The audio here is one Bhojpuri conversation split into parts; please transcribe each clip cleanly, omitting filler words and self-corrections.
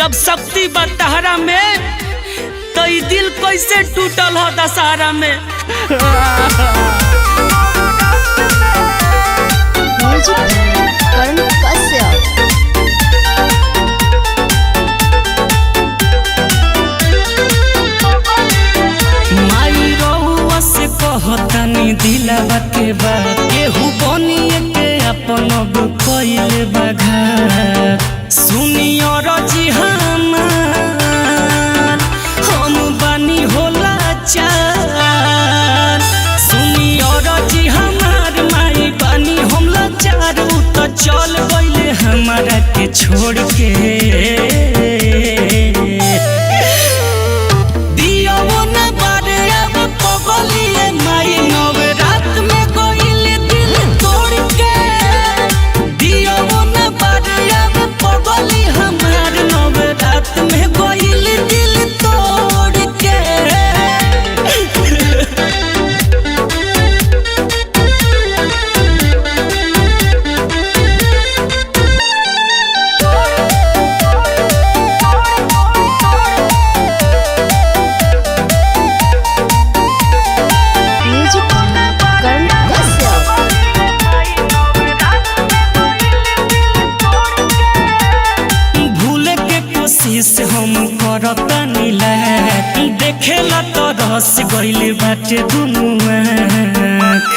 जब शक्ति बतहरा में तो ई दिल कैसे टूटल हो दशहरा में। माई रउआ से कहतनी दिलवा के बात, केहू बनिए के अपन कइले बघार। सुनियो रजी हमार हम बानी होला चार। सुनियो रजी हमार माई बानी हम लाचार। उ तो चल गइले हमारा के छोड़ के। हम करतनी देखेला तो रस गइले बाटे दुनु आँख।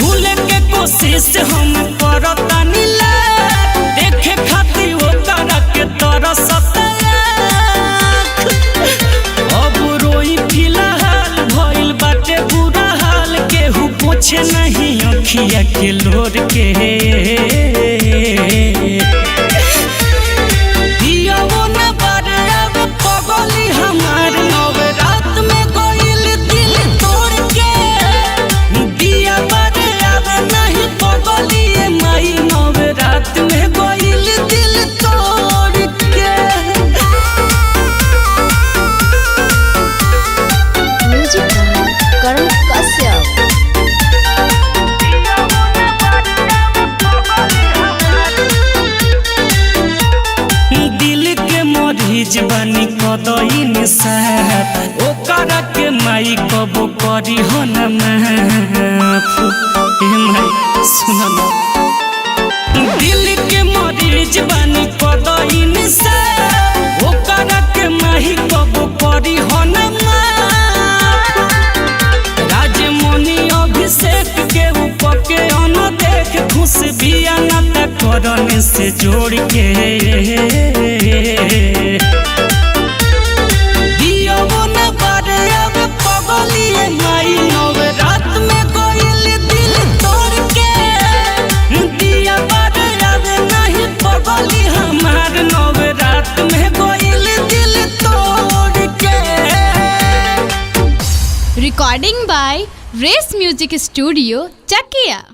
भूले के कोशिश हम करतनी देखे खातिर ओकरा के तरसत आँख। अब रोई फिलहाल भइल बाटे बुरा हाल, केहू पूछे नहीं अखिया के लोर के। जवानी कदई निसाफ ओकरा के माई कबो करी हो न माफ। ए माई सुन न दिल के मरीज बानी कदई निसाफ ओकरा के माई कबो करी हो न माफ। राजमणि अभिषेक के ऊपर के अन देख खुश बिया नाता करने से जोड़ के। Recording by Race Music Studio, Chakia.